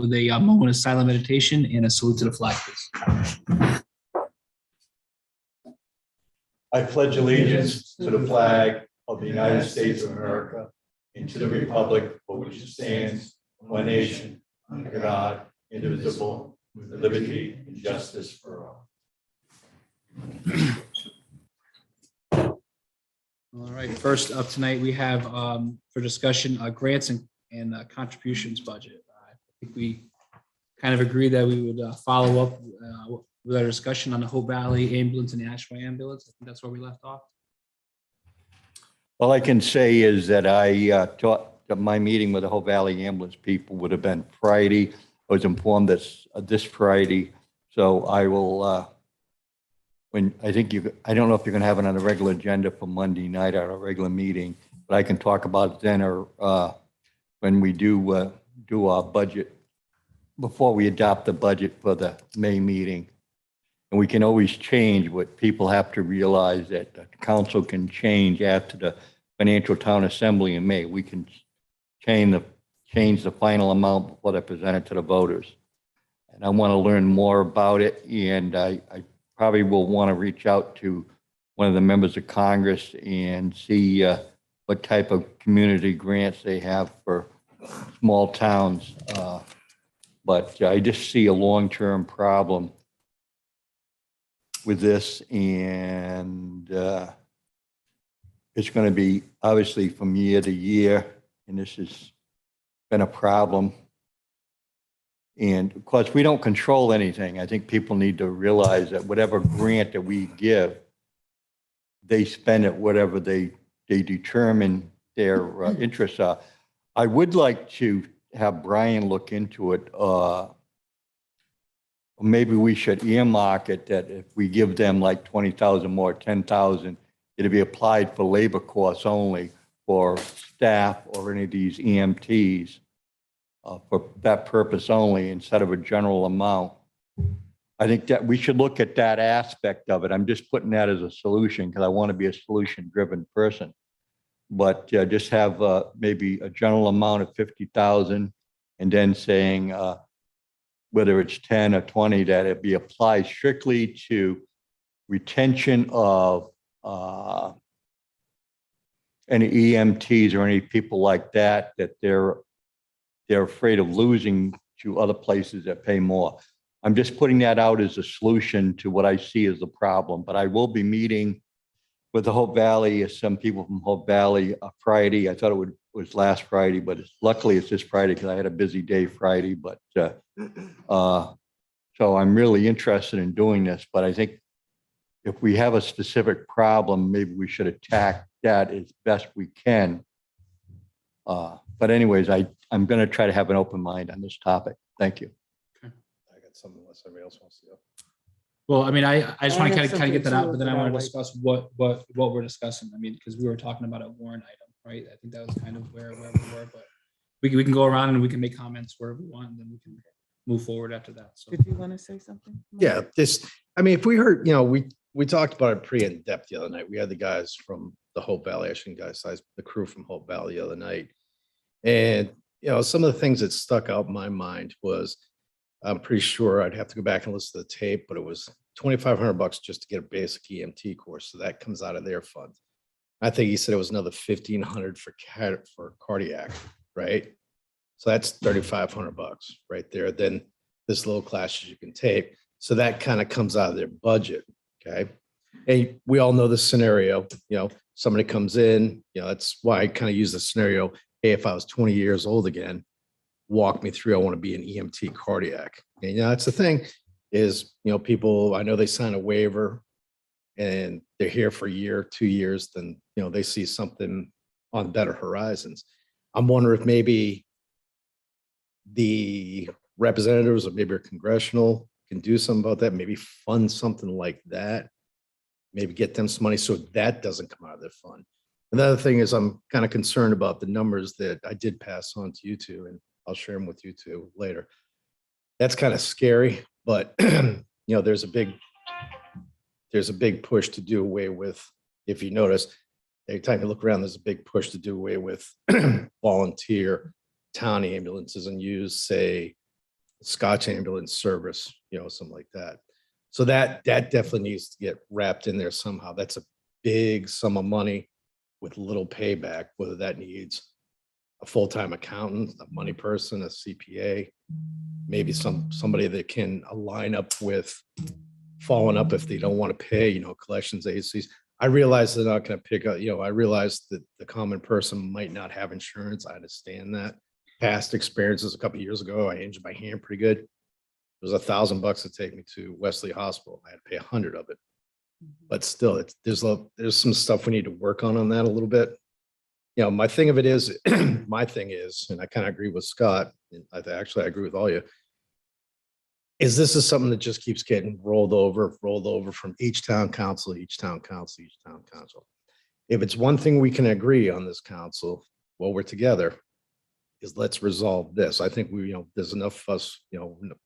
with a moment of silent meditation and a salute to the flag, please. I pledge allegiance to the flag of the United States of America and to the republic for which it stands, one nation, under God, indivisible, with liberty and justice for all. All right, first up tonight, we have for discussion grants and contributions budget. I think we kind of agreed that we would follow up with our discussion on the Hope Valley ambulance and the Ashway ambulance. I think that's where we left off. All I can say is that I thought that my meeting with the Hope Valley ambulance people would have been Friday. I was informed this Friday, so I will. I don't know if you're going to have it on a regular agenda for Monday night or a regular meeting, but I can talk about it then or when we do our budget before we adopt the budget for the May meeting. And we can always change. What people have to realize that the council can change after the financial town assembly in May. We can change the final amount before they present it to the voters. And I want to learn more about it. And I probably will want to reach out to one of the members of Congress and see what type of community grants they have for small towns. But I just see a long-term problem with this, and it's going to be obviously from year to year, and this has been a problem. And of course, we don't control anything. I think people need to realize that whatever grant that we give, they spend it whatever they determine their interests are. I would like to have Brian look into it. Maybe we should earmark it that if we give them like 20,000 more, 10,000, it'll be applied for labor costs only for staff or any of these EMTs for that purpose only instead of a general amount. I think that we should look at that aspect of it. I'm just putting that as a solution because I want to be a solution-driven person. But just have maybe a general amount of 50,000 and then saying, whether it's 10 or 20, that it be applied strictly to retention of any EMTs or any people like that they're afraid of losing to other places that pay more. I'm just putting that out as a solution to what I see as the problem. But I will be meeting with the Hope Valley, some people from Hope Valley Friday. I thought it was last Friday, but luckily it's this Friday because I had a busy day Friday. But so I'm really interested in doing this. But I think if we have a specific problem, maybe we should attack that as best we can. But anyways, I'm going to try to have an open mind on this topic. Thank you. I got something unless somebody else wants to go. Well, I mean, I just want to kind of get that out, too, but then I but want I to like- discuss what we're discussing. I mean, because we were talking about a warrant item, right? I think that was kind of where we were, but we can go around and we can make comments wherever we want, and then we can move forward after that. So Did you want to say something? Yeah, if we heard, we talked about it pretty in depth the other night. We had the guys from the Hope Valley, the crew from Hope Valley the other night. And, some of the things that stuck out in my mind was, I'm pretty sure I'd have to go back and listen to the tape, but it was $2,500 just to get a basic EMT course. So that comes out of their fund. I think he said it was another $1,500 for cardiac, right? So that's $3,500 right there. Then this little classes you can take. So that kind of comes out of their budget. Okay. And we all know the scenario, somebody comes in, that's why I kind of use the scenario. Hey, if I was 20 years old again, walk me through, I want to be an EMT cardiac. And that's the thing is, people, I know they sign a waiver and they're here for a year, 2 years, then, they see something on better horizons. I'm wondering if maybe the representatives or maybe a congressional can do something about that, maybe fund something like that, maybe get them some money so that doesn't come out of their fund. Another thing is I'm kind of concerned about the numbers that I did pass on to you two, and I'll share them with you two later. That's kind of scary, but there's a big push to do away with, if you notice, every time you look around, there's a big push to do away with volunteer town ambulances and use, say, Scotch ambulance service, something like that. So that definitely needs to get wrapped in there somehow. That's a big sum of money with little payback, whether that needs a full-time accountant, a money person, a CPA, maybe somebody that can align up with following up if they don't want to pay, collections agencies. I realize they're not going to pick up, I realize that the common person might not have insurance. I understand that. Past experiences a couple of years ago, I injured my hand pretty good. It was $1,000 to take me to Wesley Hospital. I had to pay 100 of it. But still, there's some stuff we need to work on that a little bit. My thing of it is, my thing is, and I kind of agree with Scott, and I agree with all you, is this is something that just keeps getting rolled over from each town council, each town council, each town council. If it's one thing we can agree on this council while we're together, is let's resolve this. I think there's enough of us,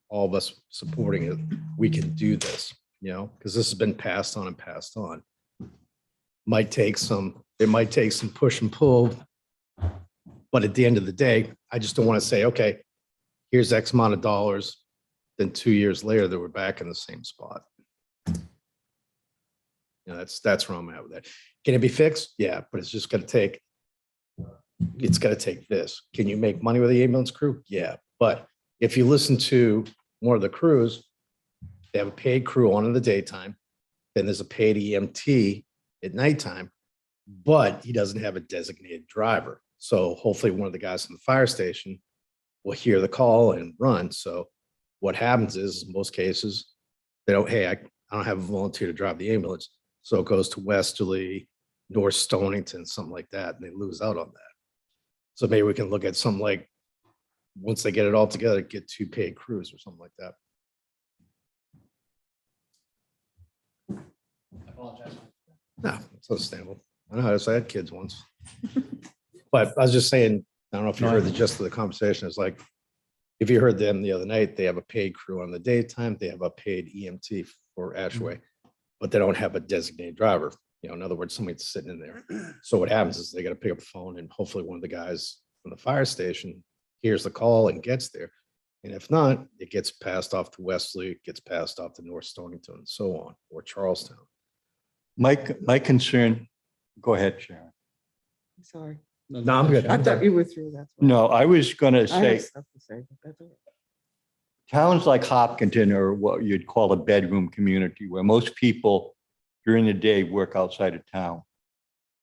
all of us supporting it. We can do this, because this has been passed on and passed on. It might take some push and pull, but at the end of the day, I just don't want to say, okay, here's X amount of dollars. Then 2 years later, they were back in the same spot. That's where I'm at with that. Can it be fixed? Yeah, but it's just going to take. It's got to take this. Can you make money with the ambulance crew? Yeah. But if you listen to more of the crews, they have a paid crew on in the daytime. Then there's a paid EMT at nighttime, but he doesn't have a designated driver. So hopefully one of the guys from the fire station will hear the call and run. So what happens is in most cases, they don't, hey, I don't have a volunteer to drive the ambulance. So it goes to Westerly, North Stonington, something like that, and they lose out on that. So maybe we can look at something like, once they get it all together, get 2 paid crews or something like that. I apologize. No, it's understandable. I know, I had kids once. But I was just saying, I don't know if you heard the gist of the conversation. It's like, if you heard them the other night, they have a paid crew on the daytime, they have a paid EMT for Ashway, but they don't have a designated driver. In other words, somebody's sitting in there. So what happens is they got to pick up the phone and hopefully one of the guys from the fire station hears the call and gets there. And if not, it gets passed off to Wesley, it gets passed off to North Stonington and so on, or Charlestown. My concern, go ahead, Sharon. I'm sorry. No, I'm good. I thought you were through. That's why. No, I was going to I say, have stuff to say, but that's all right. towns like Hopkinton are what you'd call a bedroom community, where most people during the day work outside of town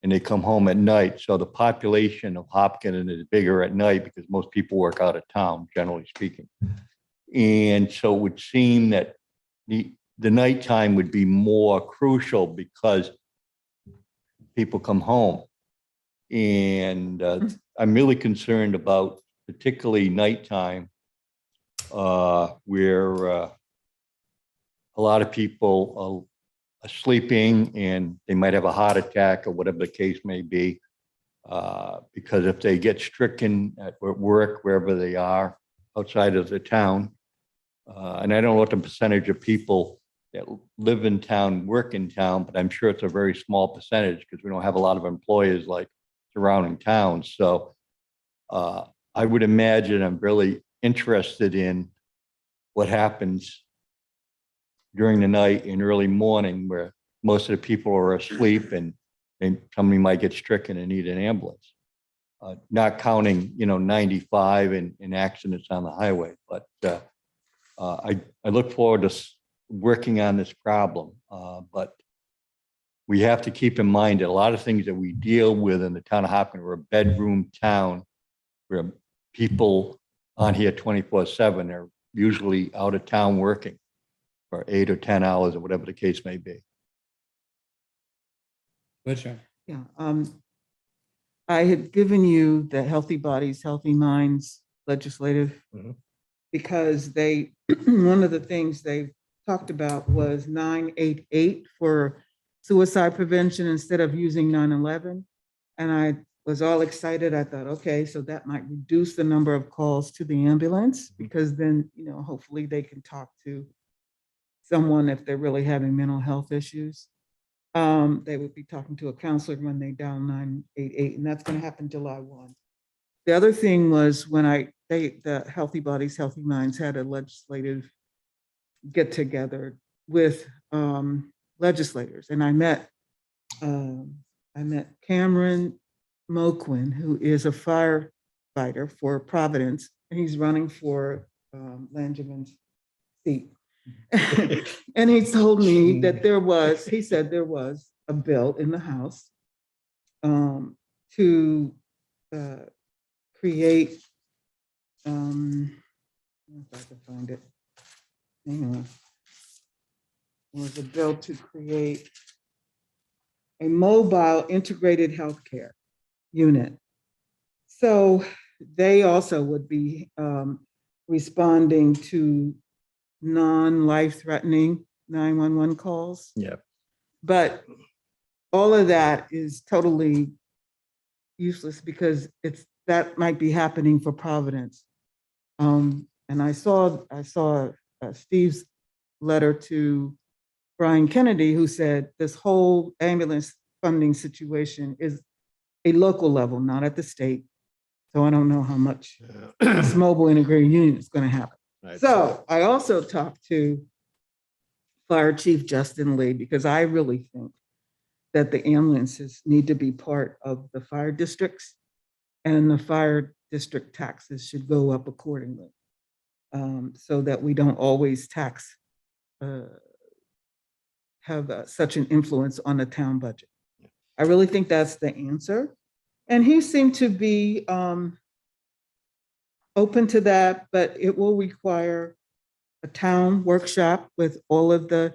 and they come home at night. So the population of Hopkinton is bigger at night because most people work out of town, generally speaking. And so it would seem that the nighttime would be more crucial because people come home. And I'm really concerned about particularly nighttime, where a lot of people are sleeping and they might have a heart attack or whatever the case may be. Because if they get stricken at work, wherever they are outside of the town, and I don't know what the percentage of people that live in town work in town, but I'm sure it's a very small percentage because we don't have a lot of employers like surrounding towns. So I would imagine I'm really interested in what happens during the night and early morning where most of the people are asleep and somebody might get stricken and need an ambulance. Not counting, 95 and accidents on the highway, but I look forward to working on this problem. But we have to keep in mind that a lot of things that we deal with in the town of Hopkinton, we're a bedroom town where people on here 24/7 are usually out of town working for 8 or 10 hours or whatever the case may be. Good, Sharon. Yeah. I had given you the Healthy Bodies, Healthy Minds legislative Mhm. because one of the things they talked about was 988 for suicide prevention instead of using 911. And I was all excited. I thought, okay, so that might reduce the number of calls to the ambulance because then, hopefully they can talk to someone if they're really having mental health issues. They would be talking to a counselor when they dial 988, and that's going to happen July 1. The other thing was when the Healthy Bodies, Healthy Minds had a legislative get together with legislators, and I met Cameron Moquin, who is a firefighter for Providence, and he's running for Langevin seat. And he told me that he said there was a bill in the House to create, if I can find it, hang on. There was a bill to create a mobile integrated healthcare unit. So they also would be responding to non-life-threatening 911 calls. Yeah. But all of that is totally useless because that might be happening for Providence. And I saw Steve's letter to Brian Kennedy, who said this whole ambulance funding situation is a local level, not at the state. So I don't know how much this mobile integrated unit is going to happen. Right. So I also talked to Fire Chief Justin Lee, because I really think that the ambulances need to be part of the fire districts, and the fire district taxes should go up accordingly, so that we don't always have such an influence on the town budget. I really think that's the answer. And he seemed to be open to that, but it will require a town workshop with all of the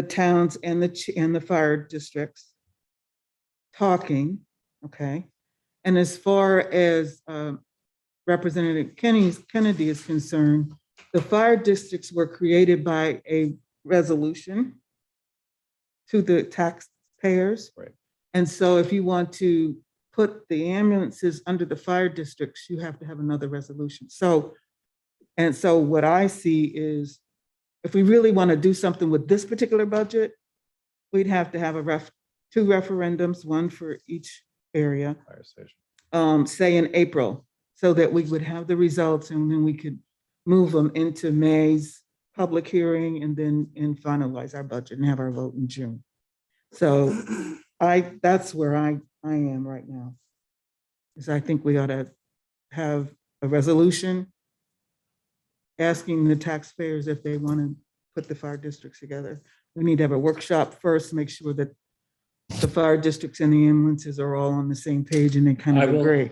towns and the fire districts talking, okay? And as far as Representative Kennedy is concerned, the fire districts were created by a resolution to the taxpayers. Right. And so if you want to put the ambulances under the fire districts, you have to have another resolution. So what I see is, if we really want to do something with this particular budget, we'd have to have two referendums, one for each area, Fire station. say in April, so that we would have the results and then we could move them into May's public hearing and then finalize our budget and have our vote in June. So that's where I am right now. Is I think we ought to have a resolution asking the taxpayers if they want to put the fire districts together. We need to have a workshop first, make sure that the fire districts and the ambulances are all on the same page and they kind of agree.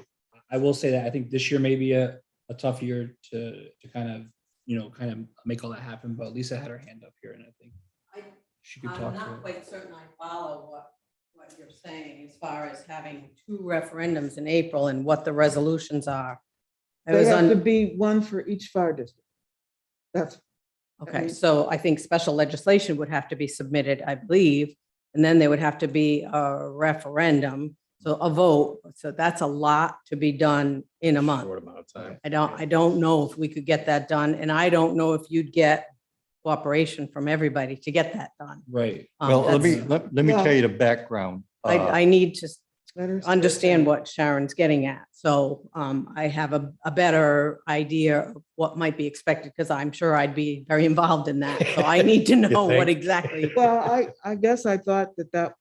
I will say that I think this year may be a tough year to kind of make all that happen, but Lisa had her hand up here and I think she could talk I'm to not it. quite certain I follow what you're saying as far as having two referendums in April and what the resolutions are. They have to be one for each fire district. That's Okay, so I think special legislation would have to be submitted, I believe, and then there would have to be a referendum, so a vote. So that's a lot to be done in a month. Short amount of time. I don't know if we could get that done, and I don't know if you'd get cooperation from everybody to get that done. Right. Well, let That's- me tell you the background. I need to letters. understand what Sharon's getting at. So I have a better idea of what might be expected, because I'm sure I'd be very involved in that. So I need to know what think? exactly, Well, I guess I thought that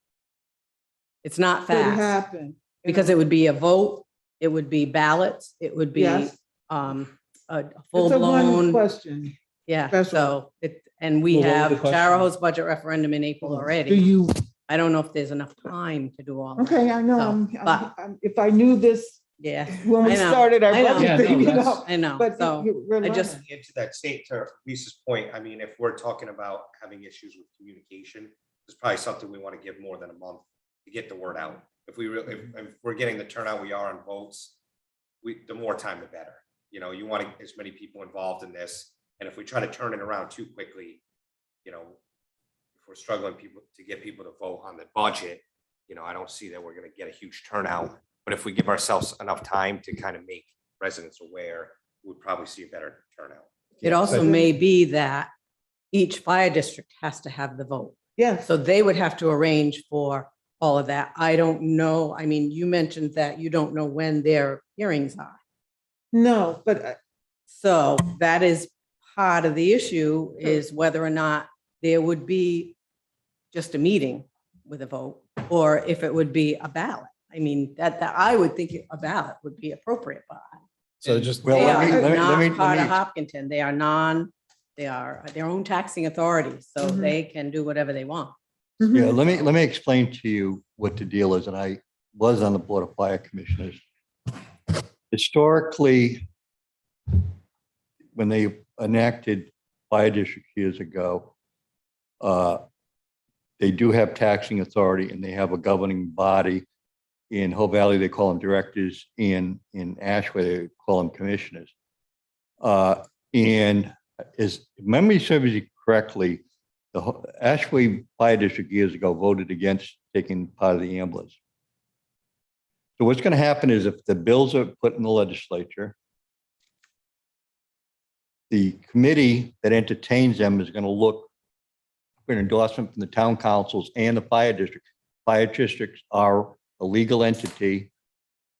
it's not could fast, happen. because it would be a vote, it would be ballots, it would be Yes. a It's full a one blown, question. yeah. special. So and we Well, what was have the question? Charahoe's budget referendum in April Do already. you, I don't know if there's enough time to do all. that. okay, I know, but- if I knew this Yeah, when we I know, started our I know. budget Yeah, no, thing, you that's- know, I know. but So we're I just- learning. Into that same, to Lisa's point, I mean, if we're talking about having issues with communication, there's probably something we want to give more than a month to get the word out. If we really, if we're getting the turnout we are on votes, the more time the better. You know, you want as many people involved in this. And if we try to turn it around too quickly, if we're struggling to get people to vote on the budget, I don't see that we're going to get a huge turnout. But if we give ourselves enough time to kind of make residents aware, we'd probably see a better turnout. it also may be that each fire district has to have the vote. Yes, So they would have to arrange for all of that. I don't know. I mean, you mentioned that you don't know when their hearings are. no, but So that is part of the issue, is whether or not there would be just a meeting with a vote, or if it would be a ballot. I mean, that I would think a ballot would be appropriate, but So just, Well, they let me- are let me- let me- not part let of me- Hopkinton. They are their own taxing authority, so Mhm. they can do whatever they want. Yeah, let me explain to you what the deal is, and I was on the Board of Fire Commissioners. Historically, when they enacted fire district years ago, they do have taxing authority and they have a governing body. In Hope Valley, they call them directors. In Ashway, they call them commissioners. And as memory serves you correctly, the Ashway Fire District years ago voted against taking part of the ambulance. So what's going to happen is if the bills are put in the legislature, the committee that entertains them is going to look for an endorsement from the town councils and the fire district. Fire districts are a legal entity,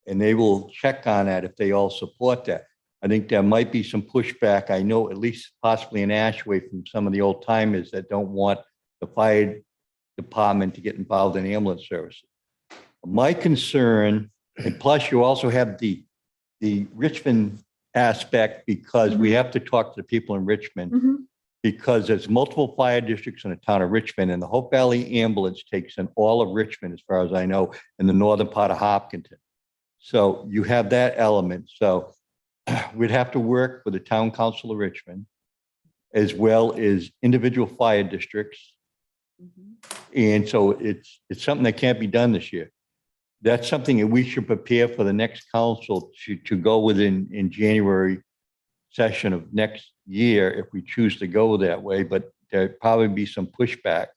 and they will check on that if they all support that. I think there might be some pushback. I know at least possibly in Ashway from some of the old timers that don't want the fire department to get involved in ambulance services. My concern, and plus you also have the Richmond aspect, because we have to talk to the people in Richmond, Mhm. because there's multiple fire districts in the town of Richmond, and the Hope Valley Ambulance takes in all of Richmond, as far as I know, in the northern part of Hopkinton. So you have that element. So we'd have to work with the town council of Richmond, as well as individual fire districts. And so it's something that can't be done this year. That's something that we should prepare for the next council to go within in January session of next year, if we choose to go that way, but there'd probably be some pushback.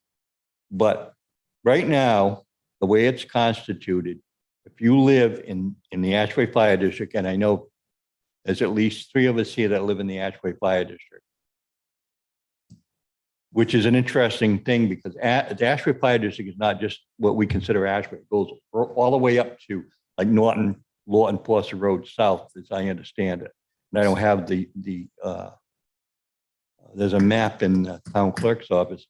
But right now, the way it's constituted, if you live in the Ashway Fire District, and I know there's at least 3 of us here that live in the Ashway Fire District, which is an interesting thing, because the Ashway Fire District is not just what we consider Ashway. It goes all the way up to like Norton, Lawton, Forster Road South, as I understand it. And I don't have there's a map in the town clerk's office.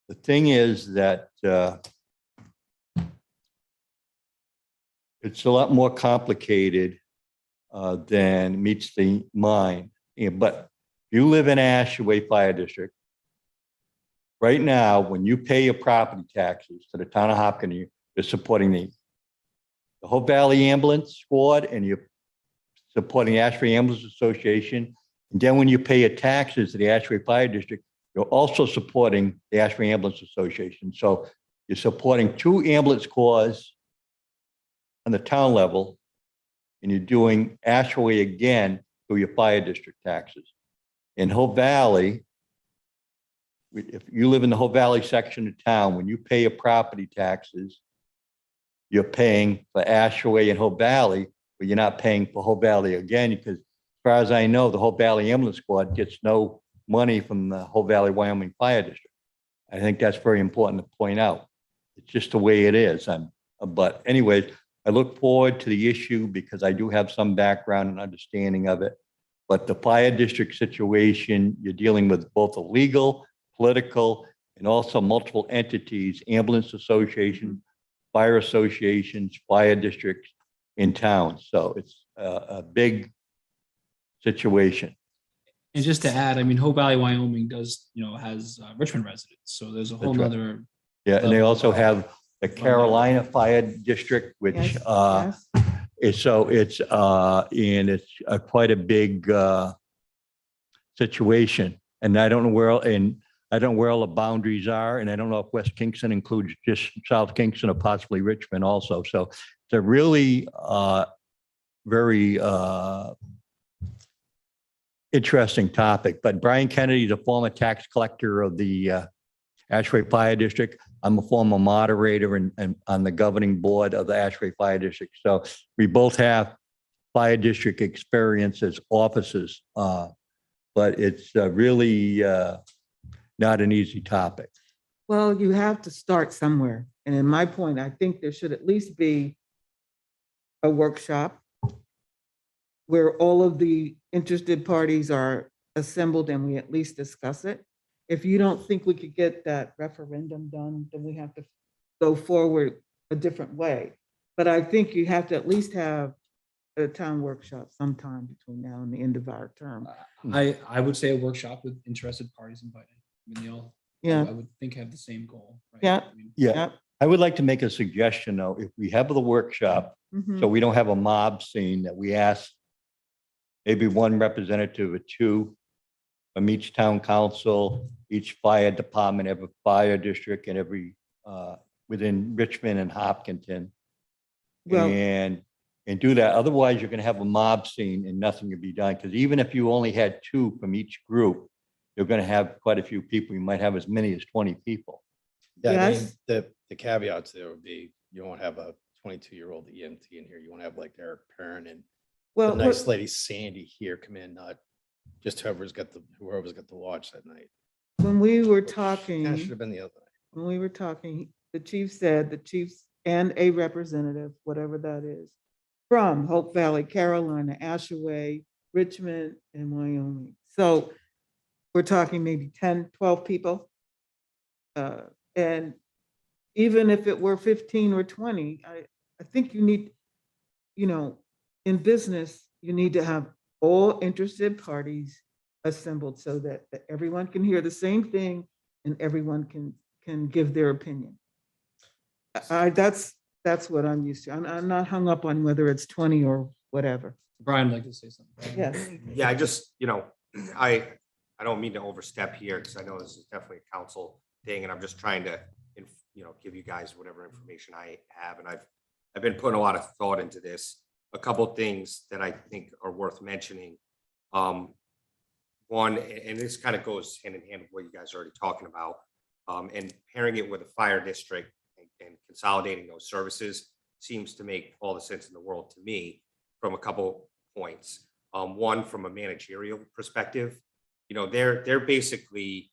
The thing is that it's a lot more complicated than meets the mind. Yeah, but you live in Ashway Fire District. Right now, when you pay your property taxes to the town of Hopkinton, you're supporting the Hope Valley Ambulance Squad, and you're supporting the Ashway Ambulance Association. And then when you pay your taxes to the Ashway Fire District, you're also supporting the Ashway Ambulance Association. So you're supporting 2 ambulance corps on the town level, and you're doing Ashway again through your fire district taxes. In Hope Valley, if you live in the Hope Valley section of town, when you pay your property taxes, you're paying for Ashway and Hope Valley, but you're not paying for Hope Valley again, because as far as I know, the Hope Valley Ambulance Squad gets no money from the Hope Valley, Wyoming Fire District. I think that's very important to point out. It's just the way it is. But anyways, I look forward to the issue because I do have some background and understanding of it. But the fire district situation, you're dealing with both a legal, political, and also multiple entities, ambulance associations, fire associations, fire districts in town. So it's a big situation. And just to add, I mean, Hope Valley, Wyoming has Richmond residents. So there's a whole That's right. nother. Yeah, and they also have the Carolina Fire District, which Yes, yes. it's quite a big situation. And I don't know where all the boundaries are, and I don't know if West Kingston includes just South Kingston or possibly Richmond also. So it's a really very interesting topic. But Brian Kennedy, the former tax collector of the Ashway Fire District. I'm a former moderator and on the governing board of the Ashway Fire District. So we both have fire district experience as officers, but it's really not an easy topic. Well, you have to start somewhere. And in my point, I think there should at least be a workshop where all of the interested parties are assembled and we at least discuss it. If you don't think we could get that referendum done, then we have to go forward a different way. But I think you have to at least have a town workshop sometime between now and the end of our term. I would say a workshop with interested parties invited. I mean, they all, Yeah. I would think have the same goal. Right? Yeah. I mean, Yeah, Yep. I would like to make a suggestion though, if we have the workshop, Mhm. so we don't have a mob scene, that we ask maybe one representative or two from each town council, each fire department, every fire district and every, within Richmond and Hopkinton. Well, And do that. Otherwise, you're gonna have a mob scene and nothing can be done. Because even if you only had two from each group, you're gonna have quite a few people. You might have as many as 20 people. Yeah, I mean, Yes. the caveats there would be, you won't have a 22-year-old EMT in here. You won't have like Eric Perrin and the well, nice lady Sandy here come in, not just whoever's got the watch that night. when we were Kind of talking, should have been the other night. when we were talking, the chief said the chiefs and a representative, whatever that is, from Hope Valley, Carolina, Ashaway, Richmond, and Wyoming. So we're talking maybe 10, 12 people. And even if it were 15 or 20, I think you need, in business, you need to have all interested parties assembled so that everyone can hear the same thing and everyone can give their opinion. That's what I'm used to. I'm not hung up on whether it's 20 or whatever. Brian would like to say something. Yes. Yeah, I just, I don't mean to overstep here because I know this is definitely a council thing and I'm just trying to, give you guys whatever information I have. And I've been putting a lot of thought into this. A couple of things that I think are worth mentioning. One, and this kind of goes hand in hand with what you guys are already talking about, and pairing it with a fire district and consolidating those services seems to make all the sense in the world to me from a couple points. One, from a managerial perspective, they're basically,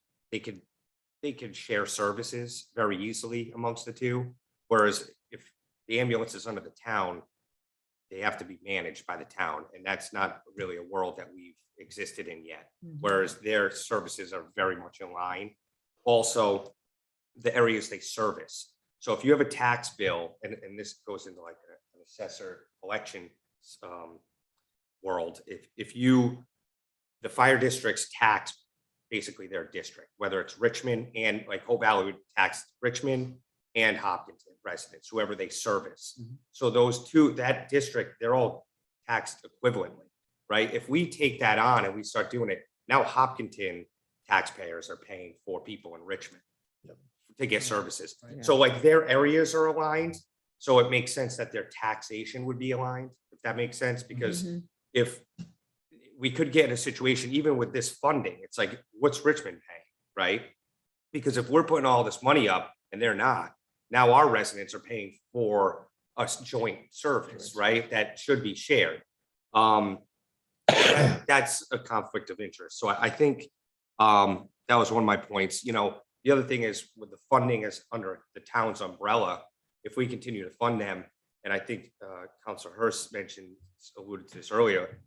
they could share services very easily amongst the two. Whereas if the ambulance is under the town, they have to be managed by the town. And that's not really a world that we've existed in yet. Whereas their services are very much in line. Also, the areas they service. So if you have a tax bill, and this goes into like an assessor collection world, the fire districts tax basically their district, whether it's Richmond and like Hope Valley would tax Richmond and Hopkinton residents, whoever they service. So those two, that district, they're all taxed equivalently, right? If we take that on and we start doing it, now Hopkinton taxpayers are paying for people in Richmond to get services. Right. So like their areas are aligned. So it makes sense that their taxation would be aligned, if that makes sense, because if we could get in a situation, even with this funding, it's like, what's Richmond paying, right? Because if we're putting all this money up and they're not, now our residents are paying for a joint service, right? That should be shared. That's a conflict of interest. So I think that was one of my points. The other thing is with the funding is under the town's umbrella, if we continue to fund them, and I think Councilor Hurst alluded to this earlier,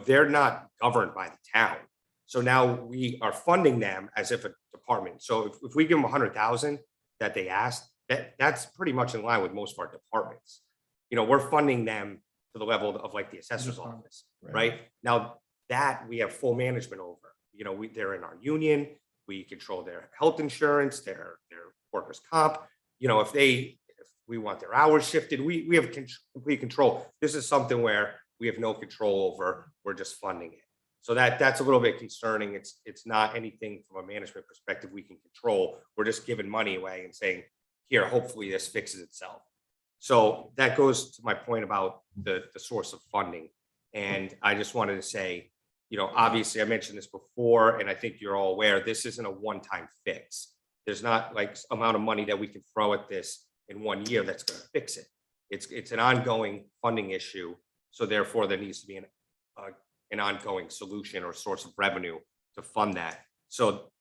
they're not governed by the town. So now we are funding them as if a department. So if we give them 100,000 that they asked, that's pretty much in line with most of our departments. We're funding them to the level of like the assessor's office, right? Now that we have full management over, they're in our union, we control their health insurance, their workers' comp. If we want their hours shifted, we have complete control. This is something where we have no control over. We're just funding it. So that's a little bit concerning. It's not anything from a management perspective we can control. We're just giving money away and saying, here, hopefully this fixes itself. So that goes to my point about the source of funding. And I just wanted to say, obviously I mentioned this before, and I think you're all aware, this isn't a one-time fix. There's not like amount of money that we can throw at this in 1 year that's going to fix it. It's an ongoing funding issue. So therefore there needs to be an ongoing solution or source of revenue to fund that. So,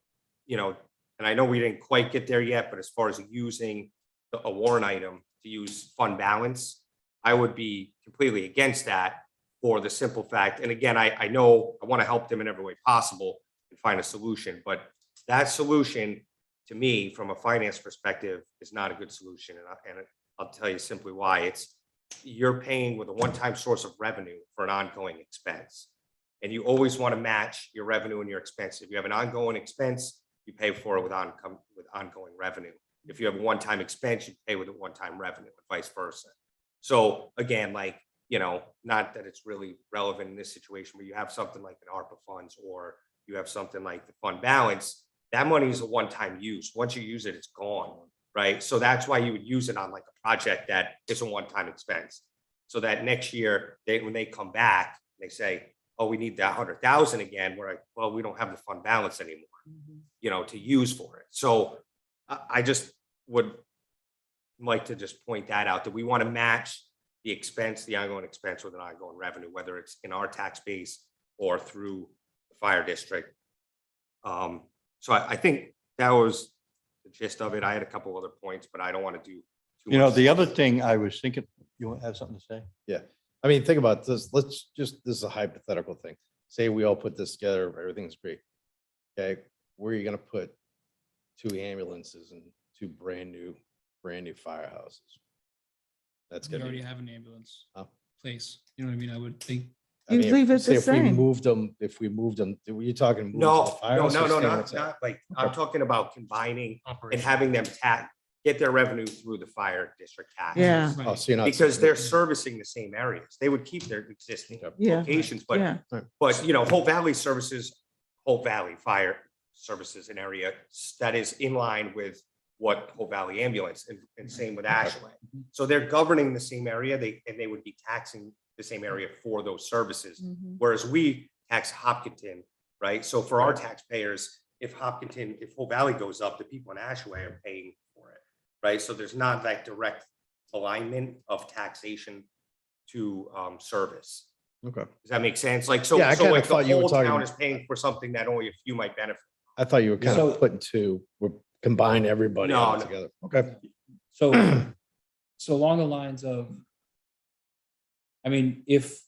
and I know we didn't quite get there yet, but as far as using a warrant item to use fund balance, I would be completely against that. for the simple fact, and again, I know I want to help them in every way possible and find a solution, but that solution, to me, from a finance perspective, is not a good solution. And I'll tell you simply why. It's you're paying with a one-time source of revenue for an ongoing expense. And you always want to match your revenue and your expense. If you have an ongoing expense, you pay for it with ongoing revenue. If you have a one-time expense, you pay with a one-time revenue and vice versa. So again, like, not that it's really relevant in this situation, but you have something like an ARPA funds, or you have something like the fund balance, that money is a one-time use. Once you use it, it's gone, right? So that's why you would use it on like a project that is a one-time expense. So that next year, when they come back, they say, oh, we need that 100,000 again. We're like, well, we don't have the fund balance anymore, to use for it. So I just would like to just point that out, that we want to match the expense, the ongoing expense, with an ongoing revenue, whether it's in our tax base or through the fire district. So I think that was the gist of it. I had a couple other points, but I don't want to do too much. The other thing I was thinking, you have something to say? Yeah. I mean, think about this. This is a hypothetical thing. Say we all put this together, everything's great. Okay, where are you gonna put 2 ambulances and 2 brand new firehouses? That's We gonna already be. have an ambulance Oh. place. You know what I mean? I would think. I You mean, leave it say the if we same. if we moved them, were you talking? move to the No, firehouse or stay what's that? not like, I'm talking about combining and having them get their revenue through the fire district tax. Yeah. Oh, so you're not. Because they're servicing the same areas. They would keep their existing Yeah. locations, but Yeah. Hope Valley services, Hope Valley Fire services an area that is in line with what Hope Valley Ambulance and same with Ashway. So they're governing the same area, they would be taxing the same area for those services. Mhm. Whereas we tax Hopkinton, right? So for our taxpayers, if Hope Valley goes up, the people in Ashway are paying for it, right? So there's not that direct alignment of taxation to service. Okay. Does that make sense? Like, Yeah, I kinda like the thought you were whole talking- town is paying for something that only a few might benefit. I thought you were kind So- of putting 2, we're combine everybody No, all no. together. Okay. So, so along the lines of, I mean, if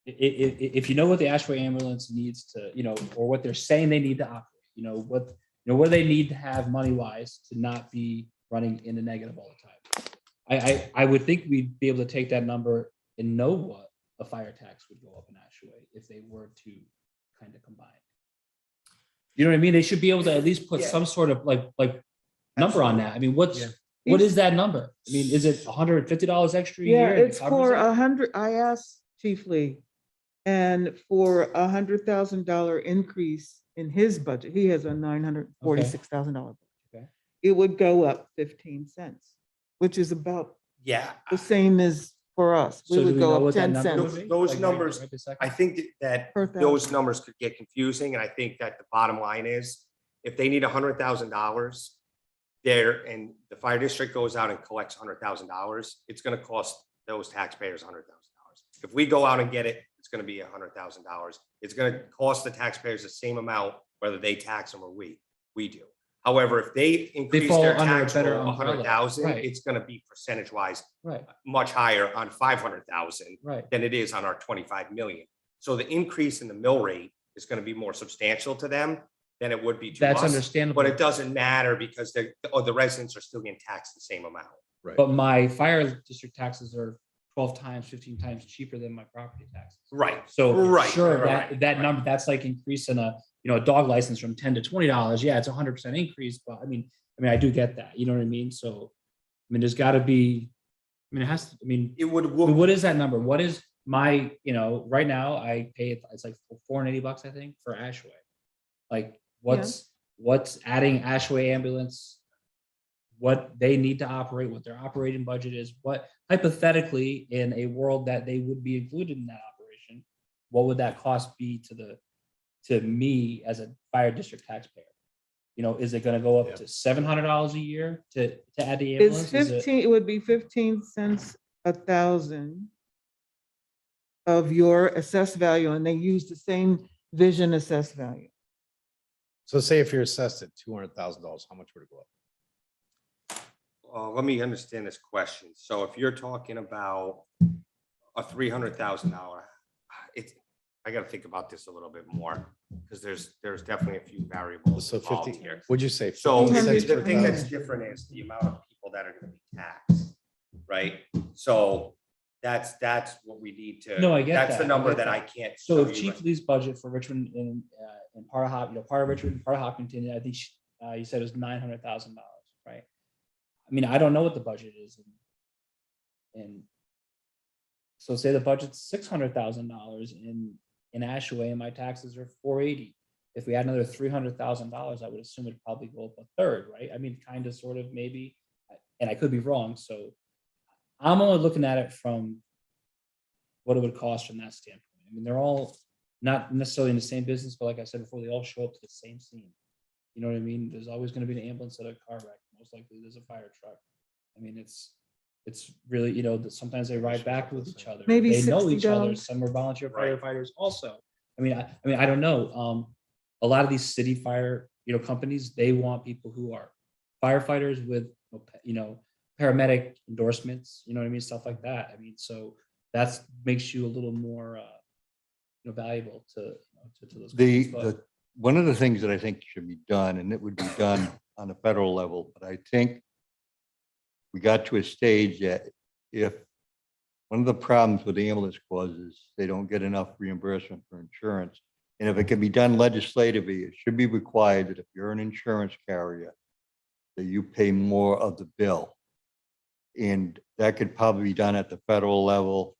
you know what the Ashway ambulance needs to, or what they're saying they need to operate, what do they need to have money wise to not be running in the negative all the time? I would think we'd be able to take that number and know what a fire tax would go up in Ashway if they were to kind of combine. You know what I mean? They should be able to at least put Yeah. some sort of like number on that. I mean, what is that number? I mean, is it $150 extra a Yeah, year? and it it's covers for it? 100, I asked Chief Lee, and for $100,000 increase in his budget, he has a $946,000. Okay. It would go up 15 cents, which is about Yeah, the same as for us. We So do would we know go up what that 10 number would cents. be? Those Like, numbers, right this second? I think that Per those thousand. numbers could get confusing, and I think that the bottom line is, if they need $100,000 there, and the fire district goes out and collects $100,000, it's gonna cost those taxpayers $100,000. If we go out and get it, it's gonna be $100,000. It's gonna cost the taxpayers the same amount, whether they tax them or we do. However, if they increase fall their under a tax better to umbrella, 100,000, right. it's gonna be percentage wise Right, much higher on 500,000 right. than it is on our 25 million. So the increase in the mill rate is going to be more substantial to them than it would be to That's us. understandable. But it doesn't matter because the residents are still getting taxed the same amount. Right. But my fire district taxes are 12 times, 15 times cheaper than my property taxes. Right. So Right, sure, right, that right. number, that's like increasing a dog license from $10 to $20. Yeah, it's 100% increase, but I mean, I do get that. You know what I mean? So, I mean, there's got to be. I mean, it has to. I mean, It would, what is that number? What is my? Right now I pay it's like $480, I think, for Ashway. Like, what's adding Ashway ambulance? What they need to operate, what their operating budget is, what hypothetically in a world that they would be included in that operation, what would that cost be to me as a fire district taxpayer? Is it going to go up Yeah. to $700 a year to add the It's ambulance? Is it- 15, it would be 15 cents a thousand of your assessed value, and they use the same vision assessed value. So say if you're assessed at $200,000, how much would it go up? let me understand this question. So if you're talking about a $300,000 it's, I gotta think about this a little bit more, because there's definitely a few variables So involved 50, here. would you say? So 50 the cents per the thing that's thousand? different is the amount of people that are gonna be taxed, right? So that's what we need to. No, I get That's that. the I number get that that. I can't. So show if you Chief right- Lee's budget for Richmond and part of part of Richmond, part of Hopkinton, I think you said it was $900,000, right? I mean, I don't know what the budget is. And so say the budget's $600,000 in Ashaway and my taxes are 480. If we add another $300,000, I would assume it'd probably go up a third, right? I mean, kind of, sort of, maybe, and I could be wrong. So I'm only looking at it from what it would cost from that standpoint. I mean, they're all not necessarily in the same business, but like I said before, they all show up to the same scene. You know what I mean? There's always going to be an ambulance at a car wreck. Most likely there's a fire truck. I mean, it's really, sometimes they ride back with each other. Maybe They know 60 each other. dogs. Some are volunteer Right. firefighters also. I mean, I don't know. A lot of these city fire, companies, they want people who are firefighters with, paramedic endorsements, you know what I mean? Stuff like that. I mean, so that's makes you a little more, valuable to those. companies. But One of the things that I think should be done, and it would be done on a federal level, but I think we got to a stage that if one of the problems with the ambulance corps is they don't get enough reimbursement for insurance. And if it can be done legislatively, it should be required that if you're an insurance carrier, that you pay more of the bill. And that could probably be done at the federal level,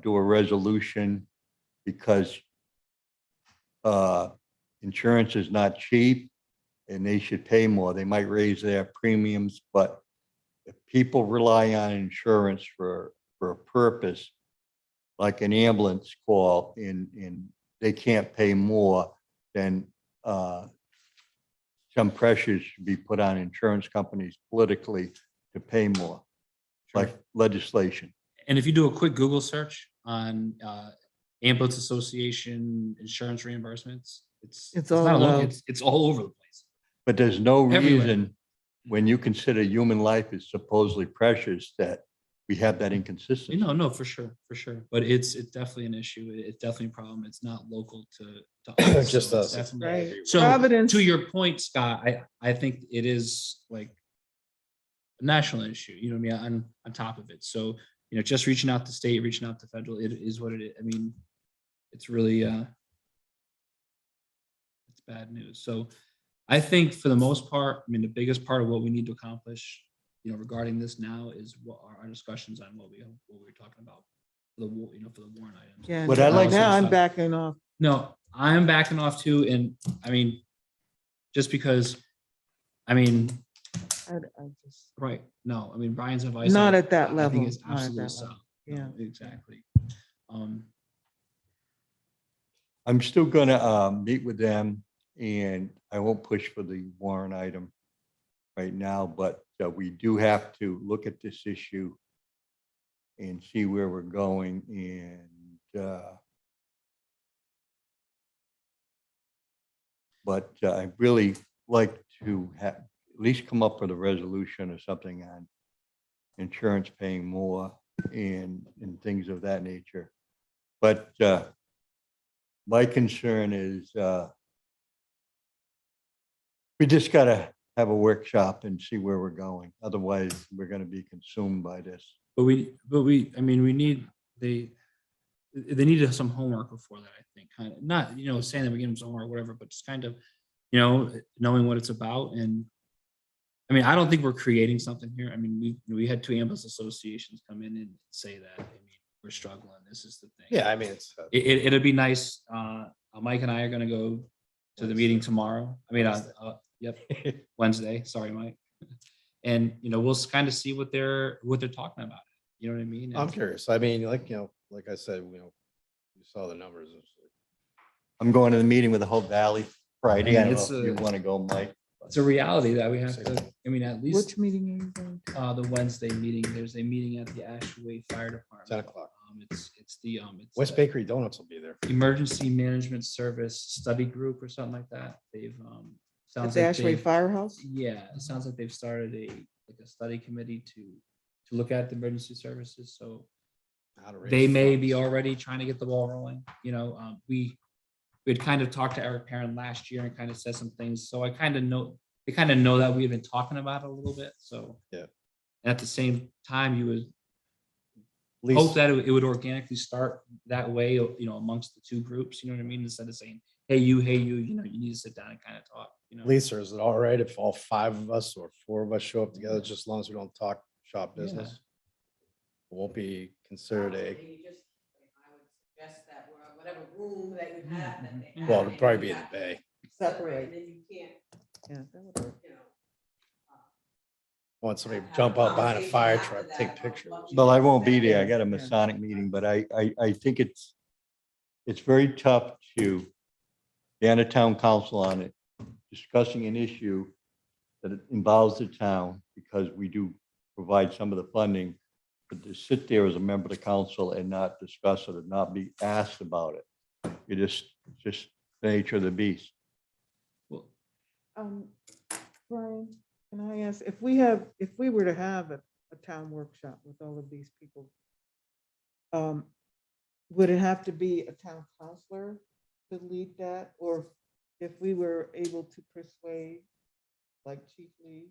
do a resolution, because insurance is not cheap and they should pay more. They might raise their premiums, but if people rely on insurance for a purpose, like an ambulance call, and they can't pay more, then some pressures should be put on insurance companies politically to pay more, like legislation. And if you do a quick Google search on ambulance association insurance reimbursements, It's all not alone, low. it's all over the place. But there's no Everywhere. reason, when you consider human life is supposedly precious, that we have that inconsistency. No, for sure. But it's definitely an issue. It's definitely a problem. It's not local to us. Just so us. it's definitely- Right. So Providence. to your point, Scott, I think it is like a national issue, you know what I mean, on top of it. So, just reaching out to state, reaching out to federal, it is what it is. I mean, it's really, it's bad news. So I think for the most part, I mean, the biggest part of what we need to accomplish, regarding this now is what our discussions on what we're talking about for the warrant items. Yeah, What I like- now I'm backing off. No, I'm backing off too, and I mean, just because, I mean, I just, right, no, I mean, Brian's advice. Not I- at that I level, think it's not at absolutely that so. level, yeah. Exactly. I'm still gonna meet with them, and I won't push for the warrant item right now, but we do have to look at this issue and see where we're going, and but I really like to have, at least come up with a resolution or something on insurance paying more and things of that nature. But my concern is we just gotta have a workshop and see where we're going. Otherwise, we're gonna be consumed by this. But I mean, we need, they needed some homework before that, I think, kind of, not, saying that we give them some homework or whatever, but just kind of, knowing what it's about. And I mean, I don't think we're creating something here. I mean, we had two ambulance associations come in and say that, I mean, we're struggling. This is the thing. Yeah, I mean, it's. It'd be nice. Mike and I are gonna go to the meeting tomorrow. I mean, yep, Wednesday. Sorry, Mike. And, we'll kind of see what they're talking about. You know what I mean? I'm And- curious. I mean, like I said, you saw the numbers. It's like, I'm going to the meeting with the whole Valley Friday. I don't know It's if you a- want to go, Mike. It's a reality that we have to, I mean, at least Which meeting are you going to? the Wednesday meeting, there's a meeting at the Ashway Fire Department. 10 o'clock. It's the, West Bakery Donuts will be there. Emergency Management Service Study Group or something like that. They've, At sounds the like Ashway they've, Firehouse? yeah, it sounds like they've started a study committee to look at the emergency services. So how to raise they may be funds. already trying to get the ball rolling. We'd kind of talked to Eric Perrin last year and kind of said some things. So I kind of know, they kind of know that we've been talking about it a little bit. So. Yeah. At the same time, you would Lisa- hope that it would organically start that way, amongst the two groups, you know what I mean? Instead of saying, hey, you, you need to sit down and kind of talk, Lisa, is it all right if all 5 of us or 4 of us show up together, just as long as we don't talk shop Yeah. business? It won't be considered a, Maybe just, I would suggest that whatever room that you have. that they well, have, it'll probably be in the bay. Separate, and then you can't, Yeah, that would work. I want somebody to jump out behind a fire truck, take pictures. Well, I won't be there. I got a Masonic meeting, but I think it's very tough to get a town council on it, discussing an issue that involves the town, because we do provide some of the funding, but to sit there as a member of the council and not discuss it and not be asked about it, it's just the nature of the beast. Well, Brian, can I ask, if we were to have a town workshop with all of these people, would it have to be a town councillor to lead that? Or if we were able to persuade, like Chief Lee?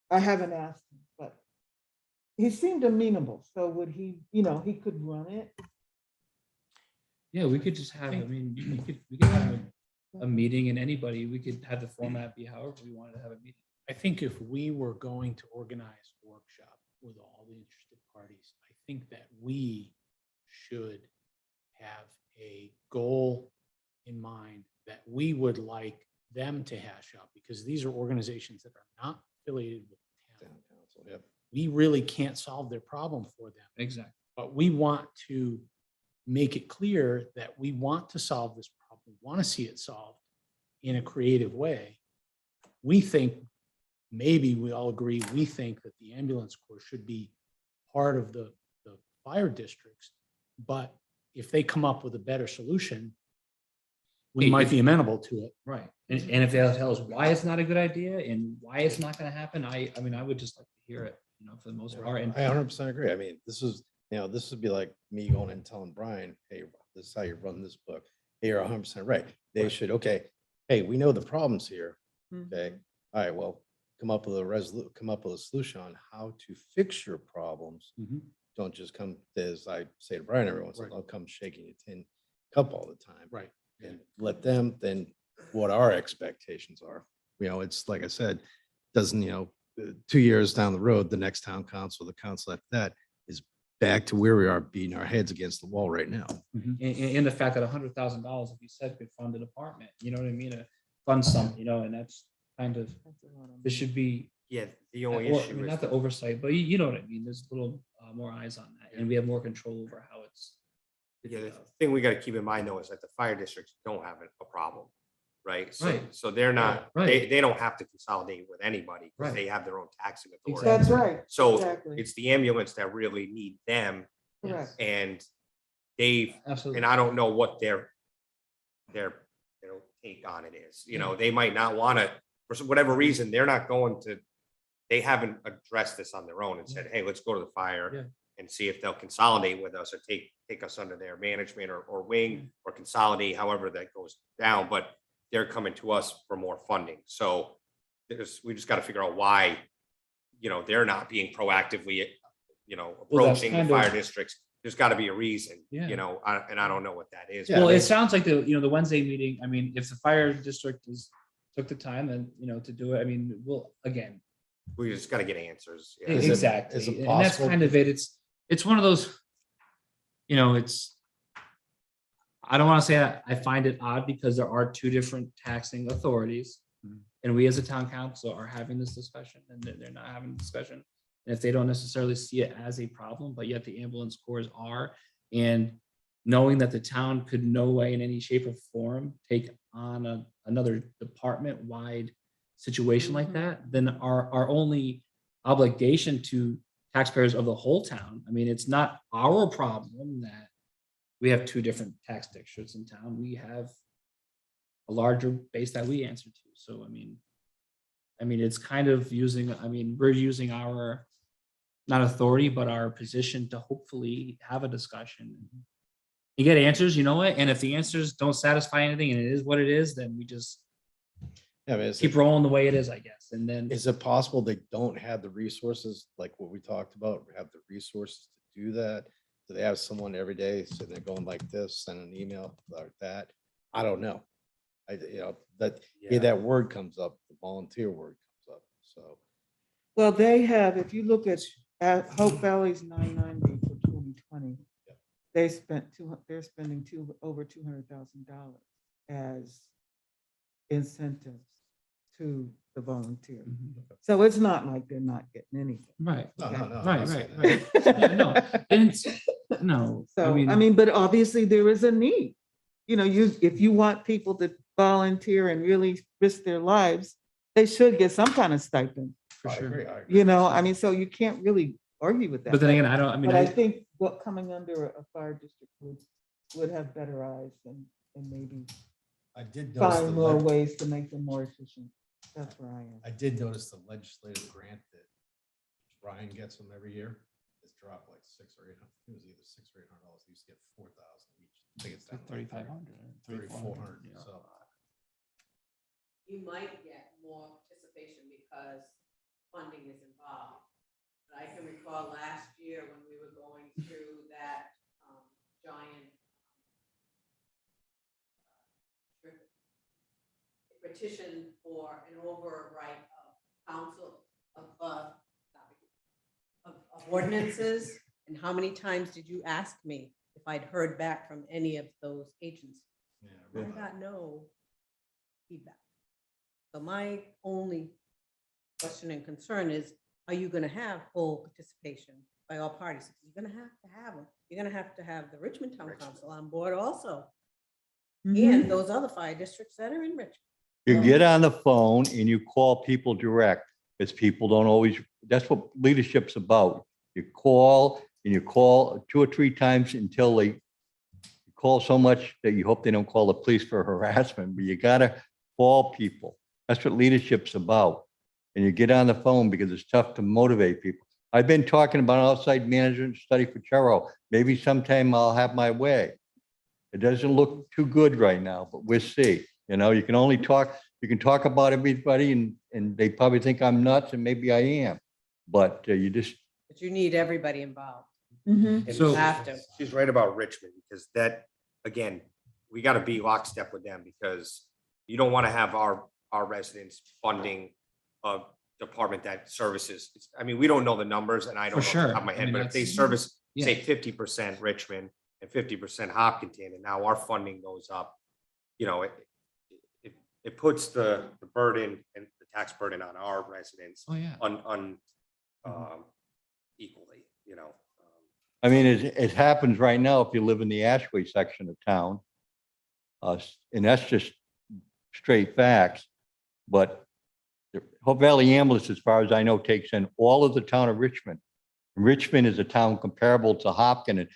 I haven't asked him, but he seemed amenable. So would he, he could run it? Yeah, we could just have, we could have a meeting, and anybody, we could have the format be however we wanted to have a meeting. I think if we were going to organize a workshop with all the interested parties, I think that we should have a goal in mind that we would like them to hash out, because these are organizations that are not affiliated with the Town town. council, yep. We really can't solve their problem for them, Exactly. but we want to make it clear that we want to solve this problem, we want to see it solved in a creative way. We think, maybe we all agree, we think that the ambulance corps should be part of the fire districts, but if they come up with a better solution, we might be amenable to it. Right. And if they'll tell us why it's not a good idea and why it's not going to happen, I would just like to hear it, for the most part. And I 100% agree. I mean, this would be like me going and telling Brian, hey, this is how you run this book. Hey, you're 100% right. They should, okay, hey, we know the problems here. Okay. All right, well, come up with a solution on how to fix your problems. Mhm. Don't just come, as I say to Brian every once in a Right. while, come shaking your tin cup all the time. Right. And let them then what our expectations are. It's like I said, doesn't, 2 years down the road, the next town council, the council after that is back to where we are, beating our heads against the wall right now. and the fact that $100,000, if you said, could fund a department, you know what I mean? Fund something, and that's kind of, this should be, Yeah, the only well, issue is. not the oversight, but you know what I mean? There's a little more eyes on that, and we have more control over how it's. Yeah, the thing we gotta keep in mind though is that the fire districts don't have a problem, right? Right. So they're not, Right. they don't have to consolidate with anybody, because Right. they have their own taxing authority. Exactly. That's right. So Exactly. it's the ambulance that really need them, Correct. and they've, Absolutely. and I don't know what their take on it is, they might not wanna, for whatever reason, they're not going to, they haven't addressed this on their own and said, hey, let's go to the fire. Yeah. And see if they'll consolidate with us or take us under their management or wing or consolidate, however that goes down, but they're coming to us for more funding. So we just got to figure out why, they're not being proactively, approaching the kind fire of- districts. There's got to be a reason, Yeah. And I don't know what that is. Yeah, Well, I mean- it sounds like the Wednesday meeting, if the fire district took the time and, to do it, we'll, again, We just got to get answers. Yeah. Is it- exactly. is it And that's possible- kind of it. It's one of those, I don't want to say I find it odd, because there are two different taxing authorities. And we as a town council are having this discussion, and they're not having a discussion. And if they don't necessarily see it as a problem, but yet the ambulance corps are, and knowing that the town could no way in any shape or form take on another department-wide situation like that, then our only obligation to taxpayers of the whole town, it's not our problem that we have two different tax districts in town. We have a larger base that we answer to. So, it's kind of using, we're using our not authority, but our position to hopefully have a discussion. You get answers, you know what? And if the answers don't satisfy anything and it is what it is, then we just I mean, keep rolling the way it is, I guess. And then, is it possible they don't have the resources, like what we talked about, have the resources to do that? Do they have someone every day sitting there going like this, send an email like that? I don't know. That word comes up, the volunteer word comes up, so. Well, they have, if you look at Hope Valley's 990 for 2020, Yeah. they're spending over $200,000 as incentives to the volunteer. So it's not like they're not getting anything. right, No, no, no. I'm right, not right, saying right. that. Yeah, no, and no, So, I mean, but obviously there is a need. You know, if you want people to volunteer and really risk their lives, they should get some kind of stipend. for I sure. agree, I agree. You know, I mean, so you can't really argue with that. But then again, I don't, I mean, But I think what coming under a fire district would have better eyes and maybe I did notice find more ways to make them more efficient. That's where I am. I did notice the legislative grant that Ryan gets them every year. It's dropped like $600 or $800. It was either $600 or $800. They used to get 4,000 each. I think it's down to like 3,400. So You might get more participation because funding is involved. But I can recall last year when we were going through that giant petition for an overwrite of council of ordinances. And how many times did you ask me if I'd heard back from any of those agencies? yeah, I got no feedback. So my only question and concern is, are you gonna have full participation by all parties? You're gonna have them. You're gonna have to have the Richmond Town Council on board also, and those other fire districts that are in Richmond. You get on the phone and you call people direct, because people don't always, that's what leadership's about. You call and you call 2 or 3 times until they call so much that you hope they don't call the police for harassment, but you gotta call people. That's what leadership's about. And you get on the phone because it's tough to motivate people. I've been talking about outside management study for Charo. Maybe sometime I'll have my way. It doesn't look too good right now, but we'll see. You know, you can only talk, you can talk about everybody and they probably think I'm nuts and maybe I am. But you just, But you need everybody involved. And So- You have to. she's right about Richmond, because that, again, we gotta be lockstep with them, because you don't wanna have our residents funding a department that services. I mean, we don't know the numbers, and I don't know For off the sure. top of my I head, mean, but if they that's- service, yeah. say 50% Richmond and 50% Hopkinton, and now our funding goes up, you know, it puts the burden and the tax burden on our residents Oh, yeah. equally, you know. I mean, it happens right now if you live in the Ashway section of town. And that's just straight facts. But the Hope Valley Ambulance, as far as I know, takes in all of the town of Richmond. Richmond is a town comparable to Hopkinton.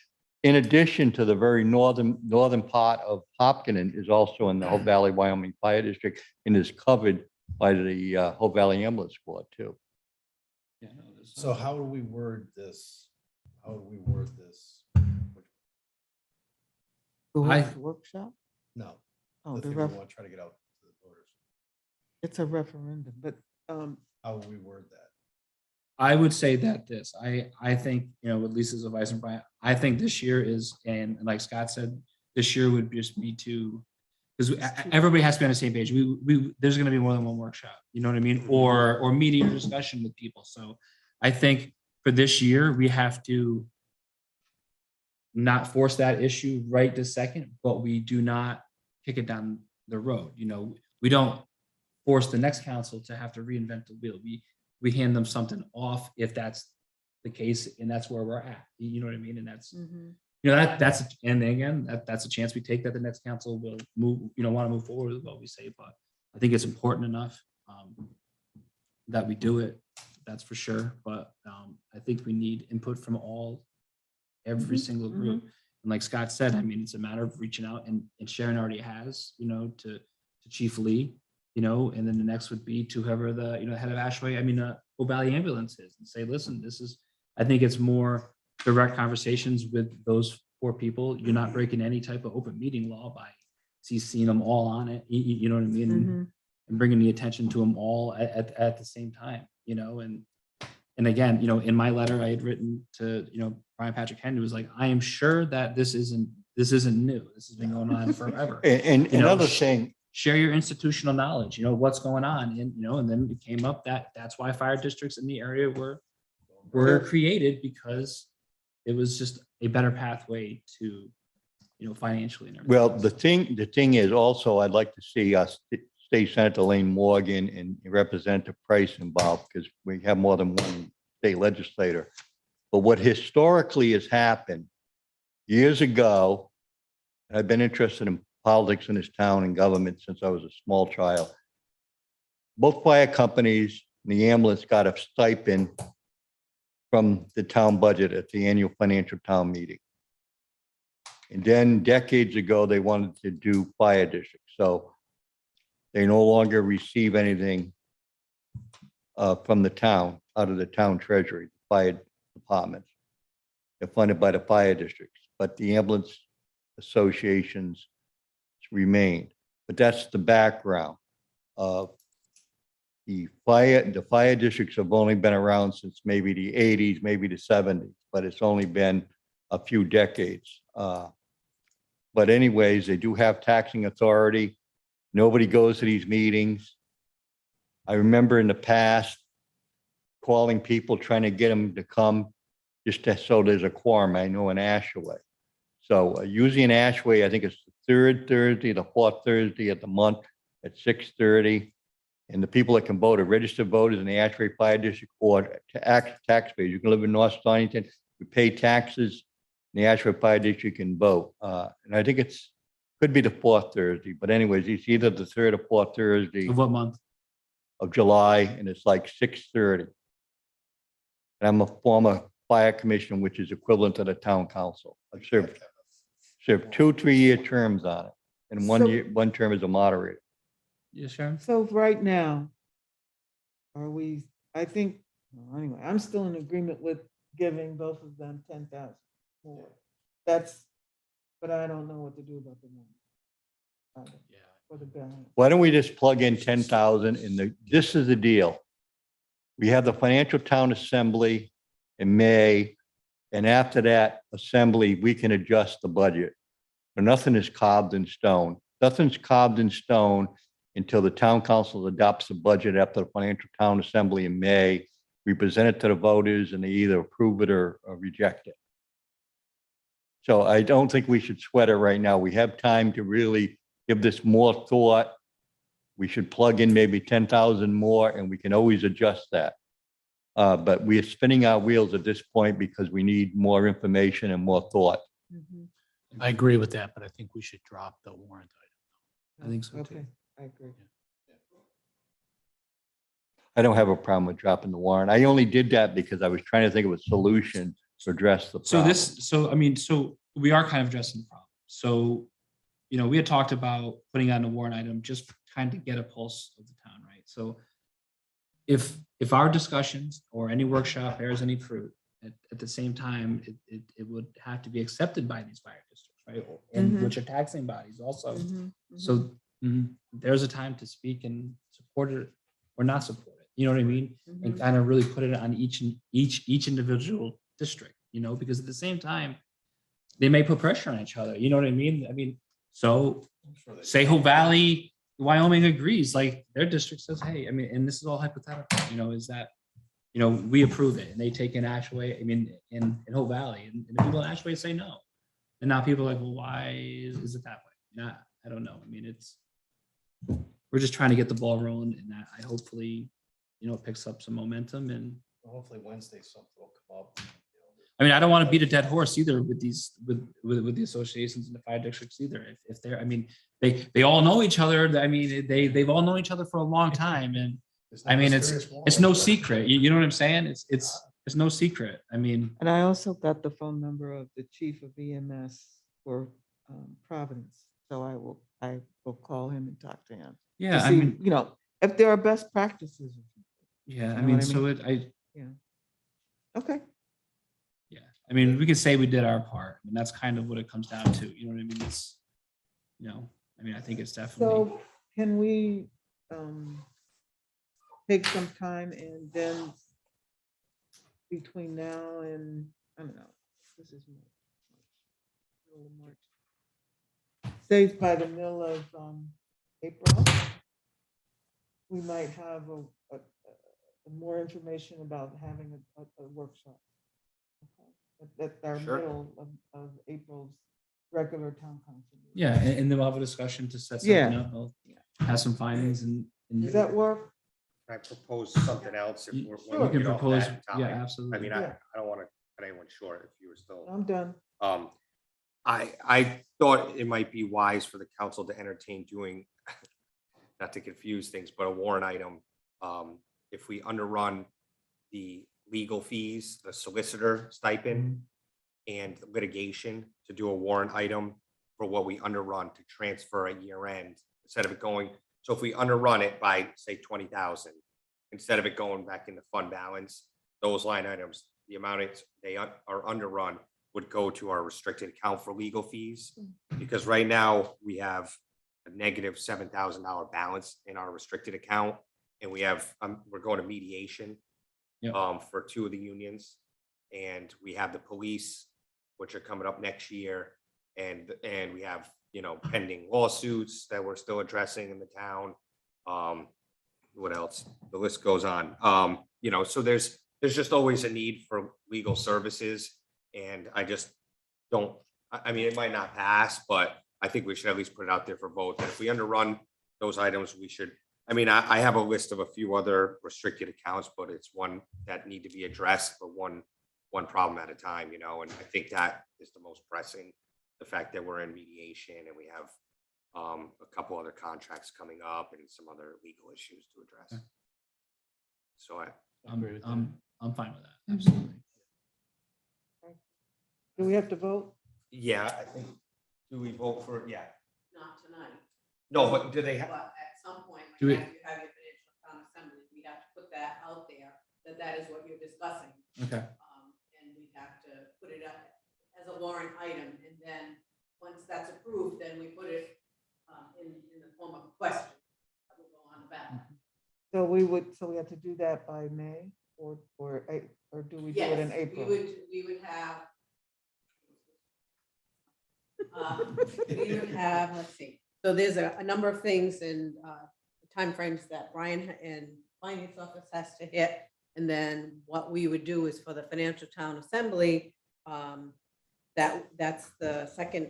In addition to the very northern part of Hopkinton is also in the Hope Valley, Wyoming Fire District and is covered by the Hope Valley Ambulance Corps too. Yeah, no, there's, So how do we word this? How do we word this? Workshop? No, Oh, the the thing we ref, want to try to get out to the voters. it's a referendum, but, How would we word that? I would say that I think, you know, with Lisa's advice and Brian, I think this year is, and like Scott said, this year would just be too, because everybody has to be on the same page. There's gonna be more than one workshop, you know what I mean? Or meeting or discussion with people. So I think for this year, we have to not force that issue right this second, but we do not kick it down the road. You know, we don't force the next council to have to reinvent the wheel. We hand them something off if that's the case, and that's where we're at. You know what I mean? And that's, you know, that's, and again, that's a chance we take that the next council will move, you know, want to move forward with what we say, but I think it's important enough that we do it. That's for sure. But I think we need input from every single group. And like Scott said, I mean, it's a matter of reaching out, and Sharon already has, you know, to Chief Lee, you know, and then the next would be to whoever the, you know, head of Ashway, I mean, Hope Valley Ambulance is, and say, listen, this is, I think it's more direct conversations with those 4 people. You're not breaking any type of open meeting law by CCing them all on it. You know what I mean? Mhm. And bringing the attention to them all at the same time, and again, in my letter I had written to, Brian Patrick Henry was like, I am sure that this isn't new. This has been going on forever. And You know, another thing, Share your institutional knowledge, what's going on. And then it came up that that's why fire districts in the area were created, because it was just a better pathway to, financially. And everything well, else. the thing is also, I'd like to see us, State Senator Lane Morgan and Representative Price involved, because we have more than one state legislator. But what historically has happened years ago, and I've been interested in politics in this town and government since I was a small child. Both fire companies and the ambulance got a stipend from the town budget at the annual financial town meeting. And then decades ago, they wanted to do fire districts. So they no longer receive anything from the town, out of the town treasury, fire departments. They're funded by the fire districts, but the ambulance associations remained. But that's the background. The fire districts have only been around since maybe the 80s, maybe the 70s, but it's only been a few decades. But anyways, they do have taxing authority. Nobody goes to these meetings. I remember in the past calling people, trying to get them to come so there's a quorum. I know in Ashaway. So usually in Ashaway, I think it's the 3rd Thursday, the 4th Thursday of the month at 6:30. And the people that can vote are registered voters in the Ashaway Fire District or to act taxpayers. You can live in North Stonington, you pay taxes in the Ashaway Fire District, you can vote. And I think could be the 4th Thursday, but anyways, it's either the 3rd or 4th Thursday Of what month? of July, and it's like 6:30. And I'm a former fire commissioner, which is equivalent to the town council. I've served 2 3-year terms on it, and one term as a moderator. Yes, Sharon? So right now, I think, well, anyway, I'm still in agreement with giving both of them 10,000 more. But I don't know what to do about the money. Yeah. For the balance. Why don't we just plug in 10,000 and this is the deal. We have the financial town assembly in May, and after that assembly, we can adjust the budget. But nothing is carved in stone. Nothing's carved in stone until the town council adopts the budget after the financial town assembly in May. We present it to the voters and they either approve it or reject it. So I don't think we should sweat it right now. We have time to really give this more thought. We should plug in maybe 10,000 more and we can always adjust that. But we are spinning our wheels at this point because we need more information and more thought. Mhm. I agree with that, but I think we should drop the warrant item. I think so, too. Okay, I agree. I don't have a problem with dropping the warrant. I only did that because I was trying to think of a solution to address the problem. So we are kind of addressing the problem. So, we had talked about putting on a warrant item, just kind of get a pulse of the town, right? So if our discussions or any workshop bears any fruit, at the same time, it would have to be accepted by these fire districts, right? And Mhm. which are taxing bodies also. Mhm, mhm. So there's a time to speak and support it or not support it. You know what I mean? And Mhm. kind of really put it on each individual district, because at the same time, they may put pressure on each other. You know what I mean? So say Hope Valley, Wyoming agrees, like their district says, hey, and this is all hypothetical, is that, we approve it and they take in Ashaway, in Hope Valley and the people in Ashaway say no. And now people are like, well, why is it that way? I don't know. We're just trying to get the ball rolling and that I hopefully, it picks up some momentum and Hopefully Wednesday something will come up. I don't want to beat a dead horse either with these, with the associations and the fire districts either. If they're, they all know each other. They've all known each other for a long time. And it's no secret. You know what I'm saying? It's no secret. And I also got the phone number of the chief of EMS for Providence. So I will call him and talk to him. yeah, To see, if there are best practices. yeah, You know what I so Yeah. Okay. I mean, we could say we did our part. I mean, that's kind of what it comes down to. You know what I mean? It's, I mean, I think it's definitely, So can we take some time and then between now and, I don't know, this is middle of March. Say by the middle of April, we might have a more information about having a workshop. Okay. At our Sure. middle of April's regular town council. meeting. yeah, and then we'll have a discussion to set Yeah. something up. I'll have some findings and Does that work? Can I propose something else? If You- we're- you we're can get off propose, that yeah, topic? absolutely. I mean, Yeah. I don't want to cut anyone short if you were still. I'm done. I thought it might be wise for the council to entertain doing, not to confuse things, but a warrant item. If we underrun the legal fees, the solicitor stipend and litigation, to do a warrant item for what we underrun to transfer at year end, instead of it going, so if we underrun it by, say, 20,000, instead of it going back in the fund balance, those line items, the amount they are underrun would go to our restricted account for legal fees. Because right now we have a negative $7,000 balance in our restricted account. And we have, we're going to mediation Yeah. for 2 of the unions. And we have the police, which are coming up next year. And we have, pending lawsuits that we're still addressing in the town. What else? The list goes on. So there's just always a need for legal services. And I just don't, I mean, it might not pass, but I think we should at least put it out there for vote. And if we underrun those items, we should, I mean, I have a list of a few other restricted accounts, but it's one that need to be addressed, but one problem at a time, and I think that is the most pressing. The fact that we're in mediation and we have a couple other contracts coming up and some other legal issues to address. Okay. So I'm fine with that. Absolutely. Do we have to vote? yeah, I think, do we vote for, yeah, Not tonight, no, but do they have, but at some point, Do when we- you have your financial town assembly, we have to put that out there, that is what you're discussing. Okay. And we have to put it up as a warrant item, and then, once that's approved, then we put it in the form of a question that will go on the ballot. So we have to do that by May or do we do it in Yes, April? We would have. We would have, let's see, so there's a number of things in timeframes that Brian and Finance Office has to hit. And then what we would do is for the Financial Town Assembly, that's the second.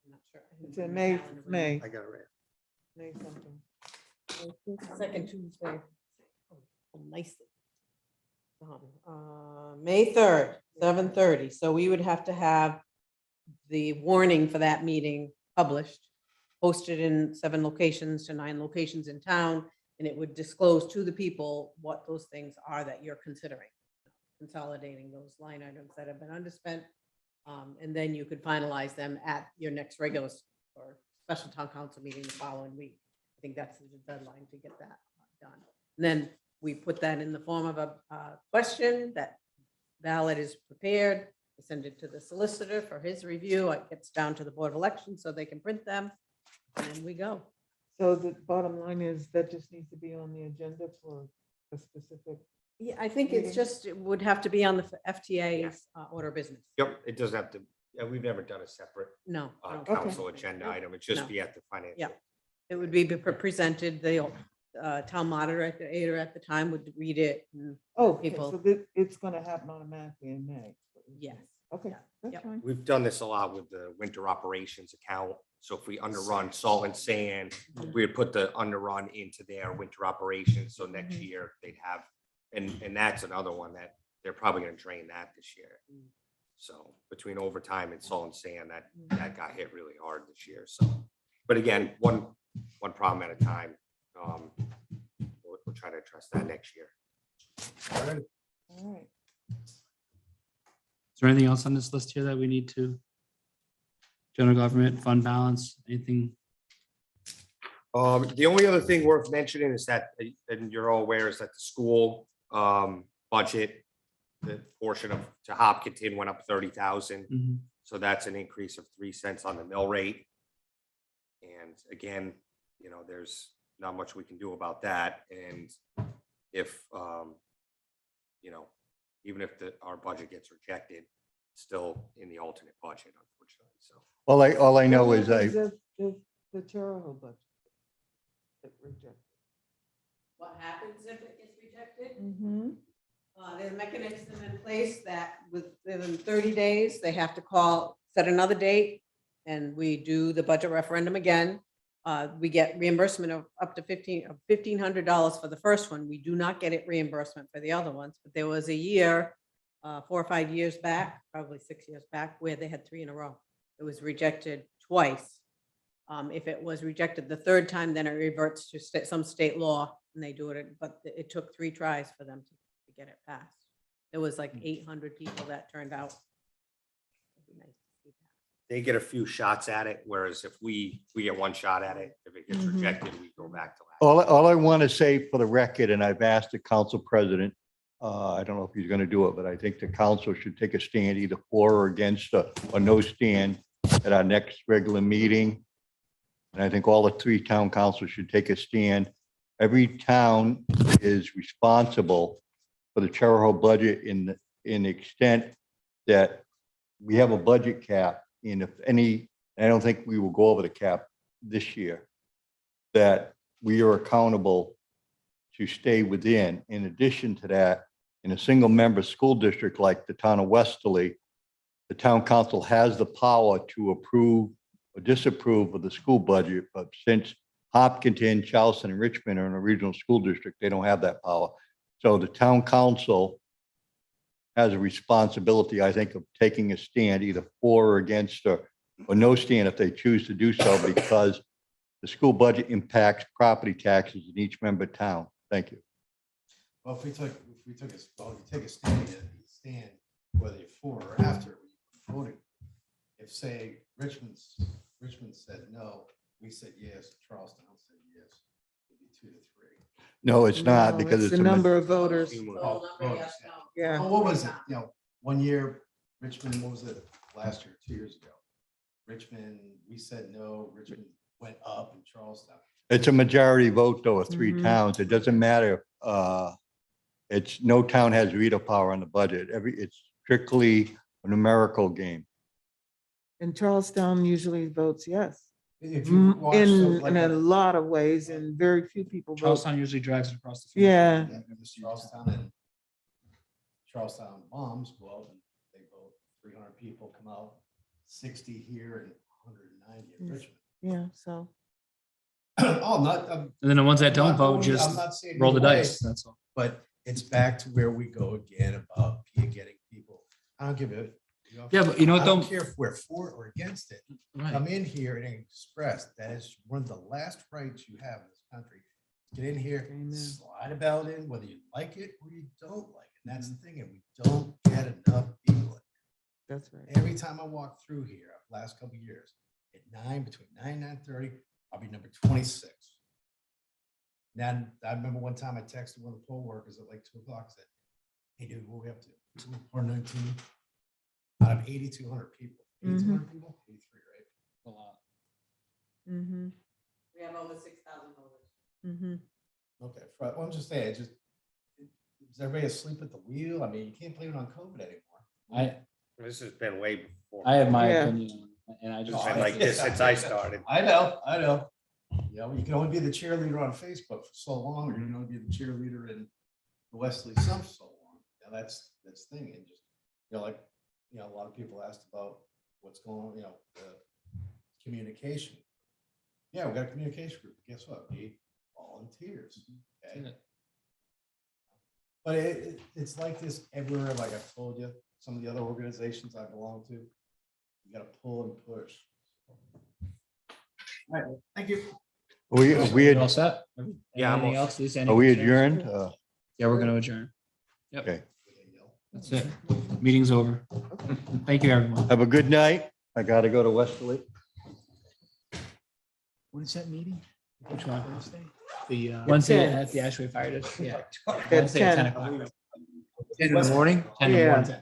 I'm not sure. It's in May. I got it right. May something. Second Tuesday. Oh, nice. May 3rd, 7:30. So we would have to have the warning for that meeting published, posted in 7 locations to 9 locations in town, and it would disclose to the people what those things are that you're considering. Consolidating those line items that have been underspent. And then you could finalize them at your next regular or special town council meeting the following week. I think that's the deadline to get that done. And then we put that in the form of a question. That ballot is prepared. We send it to the solicitor for his review. It gets down to the Board of Elections so they can print them. And then we go. So the bottom line is that just needs to be on the agenda for a specific. Yeah, I think it's Meeting. just, it would have to be on the FTA's order of business. Yep, it doesn't have to, we've never done a separate No, I don't- council agenda item. It just No. be at the financial. Yeah. it would be presented, the town moderator at the time would read it. And Oh, okay, People- so it's gonna happen automatically in May. yes. Okay, that's Yep. fine. We've done this a lot with the winter operations account. So if we underrun salt and sand, we would put the underrun into their winter operations. So next Mhm. year they'd have, and that's another one that they're probably gonna drain that this year. So between overtime and salt and sand, that got hit really hard this year. So, but again, one problem at a time. We'll try to address that next year. All right. Is there anything else on this list here that we need to? General government, fund balance, anything? The only other thing worth mentioning is that, and you're all aware, is that the school budget the portion of, to Hopkinton went up 30,000. Mhm. So that's an increase of 3 cents on the mill rate. And again, you know, there's not much we can do about that. And if, you know, even if our budget gets rejected, it's still in the alternate budget, unfortunately. So All I know is The Charahoe budget. get rejected. What happens if it gets rejected? Mhm. There's a mechanism in place that within 30 days, they have to call, set another date, and we do the budget referendum again. We get reimbursement of up to $1,500 for the first one. We do not get it reimbursement for the other ones, but there was a year, 4 or 5 years back, probably 6 years back, where they had 3 in a row. It was rejected twice. If it was rejected the third time, then it reverts to some state law and they do it, but it took 3 tries for them to get it passed. There was like 800 people that turned out. It'd be nice to see that. they get a few shots at it, whereas if we get one shot at it, if it gets Mhm. rejected, we go back to last. all I want to say for the record, and I've asked the council president, I don't know if he's going to do it, but I think the council should take a stand either for or against or no stand at our next regular meeting. And I think all the 3 town councils should take a stand. Every town is responsible for the Charahoe budget in the extent that we have a budget cap. And if any, I don't think we will go over the cap this year, that we are accountable to stay within. In addition to that, in a single member school district like the town of Westerly, the town council has the power to approve or disapprove of the school budget, but since Hopkinton, Charleston, and Richmond are in a regional school district, they don't have that power. So the town council has a responsibility, I think, of taking a stand either for or against or no stand if they choose to do so, because the school budget impacts property taxes in each member town. Thank you. Well, if we take a stand, whether you're for or after voting, if say Richmond said no, we said yes, Charlestown said yes, it'd be 2-3. No, it's not, No, because it's the a number of voters. Total number, yes, no. Yeah. Well, what was it? One year, Richmond, what was it, last year, 2 years ago? Richmond, we said no, Richmond went up in Charlestown. It's a majority vote though of 3 Mhm. towns. It doesn't matter. It's no town has veto power on the budget. It's strictly a numerical game. And Charlestown usually votes yes. If you watch some, In a lot of ways, and very few people vote. Charlestown usually drives it across the. field. Yeah. Charlestown bombs go out and they vote 300 people come out, 60 here and 190 in Yes. Richmond. Yeah, so. Oh, not, And then the ones that don't vote I'm just not saying roll the either way, dice, that's all. But it's back to where we go again about getting people. I don't give it. Yeah, but you know what, I don't though? care if we're for or against it. Right. Come in here and express that is one of the last rights you have in this country. Get in here, Amen. slide a ballot in, whether you like it or you don't like it. And that's the thing, and we don't get enough people. That's right. Every time I walk through here, last couple of years, at 9, between 9 and 9:30, I'll be number 26. Now, I remember one time I texted one of the poll workers at like 2 o'clock, said, hey dude, what are we up to? 419 out of 8,200 people. 8,200 people, 83, right? A lot. Mm-hmm, We have over 6,000 voters. mm-hmm. Okay, well, I'm just saying, is everybody asleep at the wheel? I mean, you can't blame it on COVID anymore. This has been way before. I have my Yeah. opinion, and I It's just. been like this since I started. I know. You know, you can only be the cheerleader on Facebook for so long, or you can only be the cheerleader in the Wesley Sump so long. Now that's the thing, and just, a lot of people asked about what's going on, the communication. Yeah, we got a communication group. Guess what? We need volunteers. Okay. Yeah. But it's like this everywhere, like I've told you, some of the other organizations I belong to, you gotta pull and push. All right, thank you. We All set? Yeah, I'm Anything all else, Lisa? any are we concerns? adjourned? Yeah, we're gonna adjourn. Okay. That's it. Meeting's over. Thank you, everyone. Have a good night. I gotta go to Westerly. What is that meeting? Which one? Wednesday? The, Wednesday 10. at the Ashway Fire District, yeah. At Wednesday at 10 10. o'clock. 10 in the morning? 10 in the Yeah. morning.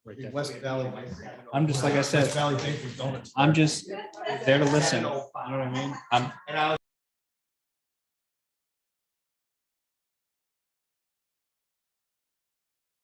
The West Valley. I'm just, like I said, West Valley Bakery Donuts. I'm just there to listen. You know what I mean? I'm